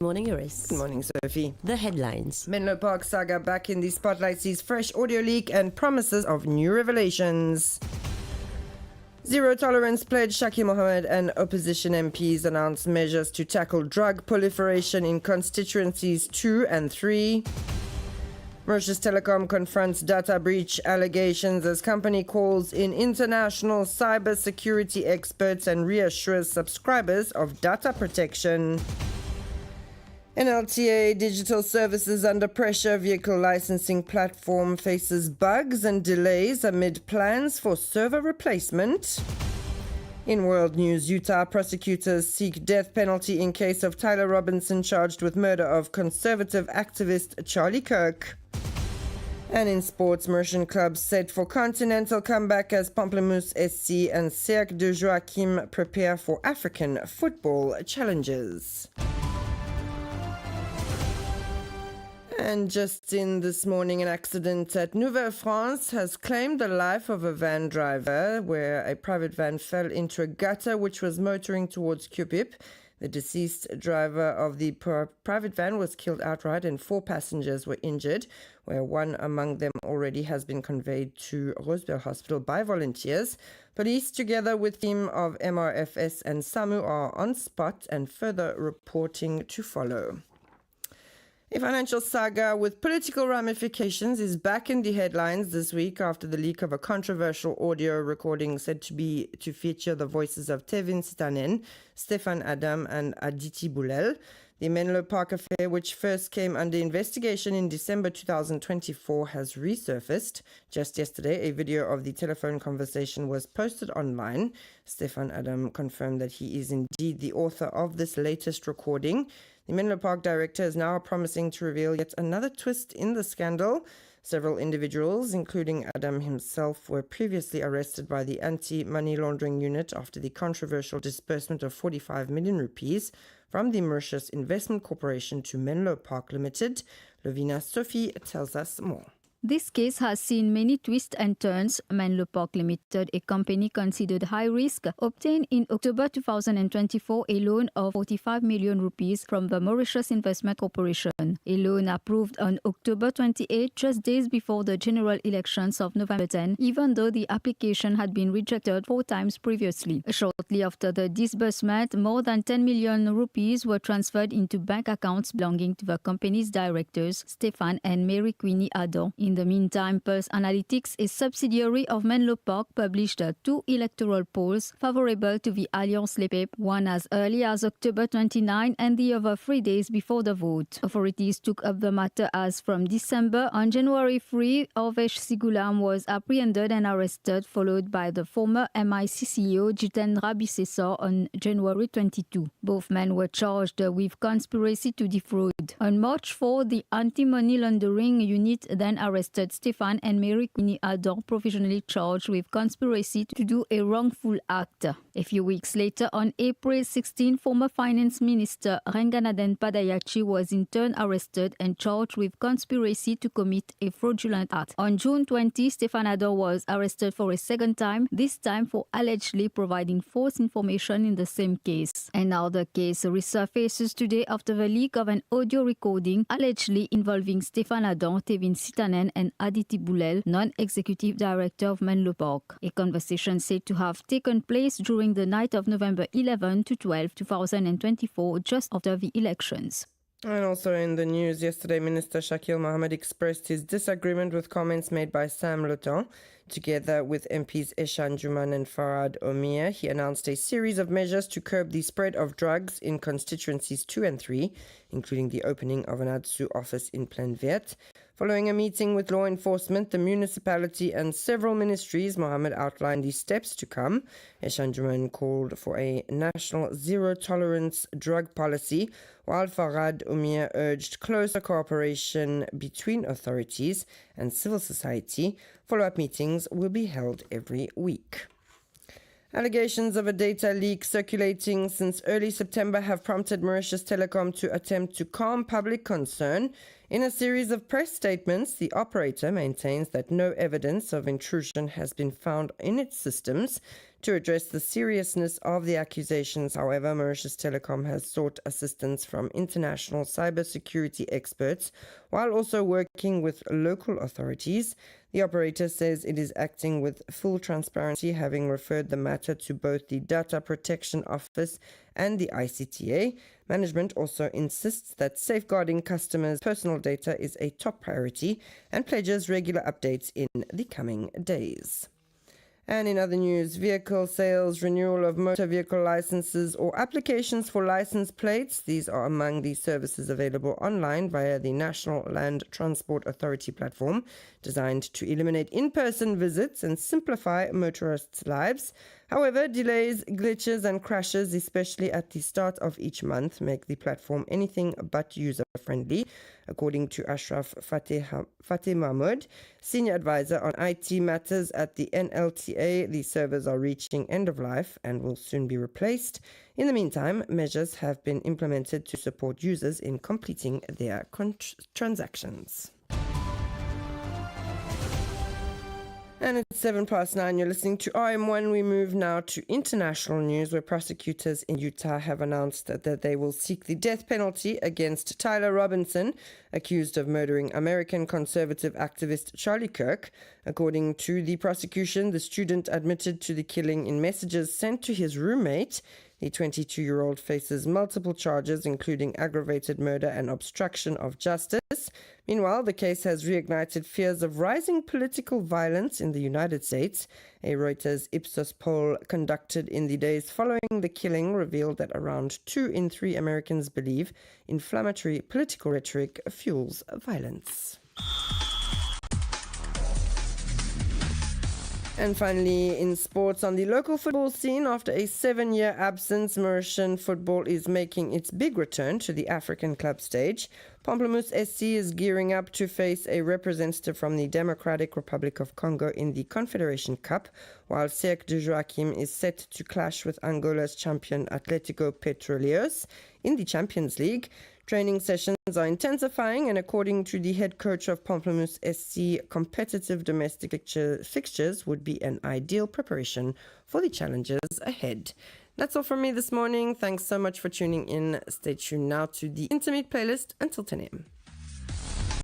Morning, Ayrece. Good morning, Sophie. The headlines. Menlo Park saga back in the spotlight sees fresh audio leak and promises of new revelations. Zero tolerance pledge. Shakil Mohammed and opposition MPs announced measures to tackle drug proliferation in constituencies 2 and 3. Mauritius Telecom confronts data breach allegations as company calls in international cyber security experts and reassures subscribers of data protection. NLTA Digital Services under pressure. Vehicle licensing platform faces bugs and delays amid plans for server replacement. In world news, Utah prosecutors seek death penalty in case of Tyler Robinson charged with murder of conservative activist Charlie Kirk. And in sports, Merchant clubs set for continental comeback as Pamplemousse SC and Cercle de Joachim prepare for African football challenges. And just in this morning, an accident at Nouvelle-France has claimed the life of a van driver where a private van fell into a gutter which was motoring towards Cupip. The deceased driver of the private van was killed outright and 4 passengers were injured, where one among them already has been conveyed to Rosebeil Hospital by volunteers. Police, together with team of MRFS and SAMU, are on spot and further reporting to follow. A financial saga with political ramifications is back in the headlines this week after the leak of a controversial audio recording said to feature the voices of Tevin Sitanen, Stéphane Adam and Aditi Boulel. The Menlo Park affair, which first came under investigation in December 2024, has resurfaced. Just yesterday, a video of the telephone conversation was posted online. Stéphane Adam confirmed that he is indeed the author of this latest recording. The Menlo Park director is now promising to reveal yet another twist in the scandal. Several individuals, including Adam himself, were previously arrested by the anti-money laundering unit after the controversial disbursement of 45 million rupees from the Mauritius Investment Corporation to Menlo Park Limited. Lovina Sophie tells us more. This case has seen many twists and turns. Menlo Park Limited, a company considered high risk, obtained in October 2024 a loan of 45 million rupees from the Mauritius Investment Corporation. A loan approved on October 28, just days before the general elections of November 10, even though the application had been rejected 4 times previously. Shortly after the disbursement, more than 10 million rupees were transferred into bank accounts belonging to the company's directors, Stéphane and Mary Queenie Adam. In the meantime, Pulse Analytics, a subsidiary of Menlo Park, published 2 electoral polls favorable to the Alliance Les Peuples, one as early as October 29 and the other 3 days before the vote. Authorities took up the matter as from December. On January 3, Ayrece Stewart was apprehended and arrested, followed by the former MIC CEO Jitendra Bisesar on January 22. Both men were charged with conspiracy to defraud. On March 4, the anti-money laundering unit then arrested Stéphane and Mary Queenie Adam, provisionally charged with conspiracy to do a wrongful act. A few weeks later, on April 16, former Finance Minister Renganaden Padayachi was in turn arrested and charged with conspiracy to commit a fraudulent act. On June 20, Stéphane Adam was arrested for a second time, this time for allegedly providing false information in the same case. And now the case resurfaces today after the leak of an audio recording allegedly involving Stéphane Adam, Tevin Sitanen and Aditi Boulel, non-executive director of Menlo Park. A conversation said to have taken place during the night of November 11 to 12, 2024, just after the elections. And also in the news yesterday, Minister Shakil Mohammed expressed his disagreement with comments made by Sam Lotan. Together with MPs Eshan Juman and Farad Omir, he announced a series of measures to curb the spread of drugs in constituencies 2 and 3, including the opening of an ADSU office in Plaine Verte. Following a meeting with law enforcement, the municipality and several ministries, Mohammed outlined the steps to come. Eshan Juman called for a national zero-tolerance drug policy, while Farad Omir urged closer cooperation between authorities and civil society. Follow-up meetings will be held every week. Allegations of a data leak circulating since early September have prompted Mauritius Telecom to attempt to calm public concern. In a series of press statements, the operator maintains that no evidence of intrusion has been found in its systems. To address the seriousness of the accusations, however, Mauritius Telecom has sought assistance from international cybersecurity experts while also working with local authorities. The operator says it is acting with full transparency, having referred the matter to both the Data Protection Office and the ICTA. Management also insists that safeguarding customers' personal data is a top priority and pledges regular updates in the coming days. And in other news, vehicle sales, renewal of motor vehicle licenses or applications for license plates. These are among the services available online via the National Land Transport Authority platform, designed to eliminate in-person visits and simplify motorists' lives. However, delays, glitches and crashes, especially at the start of each month, make the platform anything but user-friendly. According to Ashraf Fateh Mahmoud, Senior Advisor on IT Matters at the NLTA, the servers are reaching end of life and will soon be replaced. In the meantime, measures have been implemented to support users in completing their transactions. And it's 9:07. You're listening to RM1. We move now to international news, where prosecutors in Utah have announced that they will seek the death penalty against Tyler Robinson, accused of murdering American conservative activist Charlie Kirk. According to the prosecution, the student admitted to the killing in messages sent to his roommate. The 22-year-old faces multiple charges, including aggravated murder and obstruction of justice. Meanwhile, the case has reignited fears of rising political violence in the United States. A Reuters Ipsos poll conducted in the days following the killing revealed that around 2 in 3 Americans believe inflammatory political rhetoric fuels violence. And finally, in sports, on the local football scene, after a 7-year absence, Mauritian football is making its big return to the African club stage. Pamplemousse SC is gearing up to face a representative from the Democratic Republic of Congo in the Confederation Cup, while Cirque de Joachim is set to clash with Angola's champion Atletico Petroleros in the Champions League. Training sessions are intensifying, and according to the head coach of Pamplemousse SC, competitive domestic fixtures would be an ideal preparation for the challenges ahead. That's all from me this morning. Thanks so much for tuning in. Stay tuned now to the Intimate playlist until 10 a.m.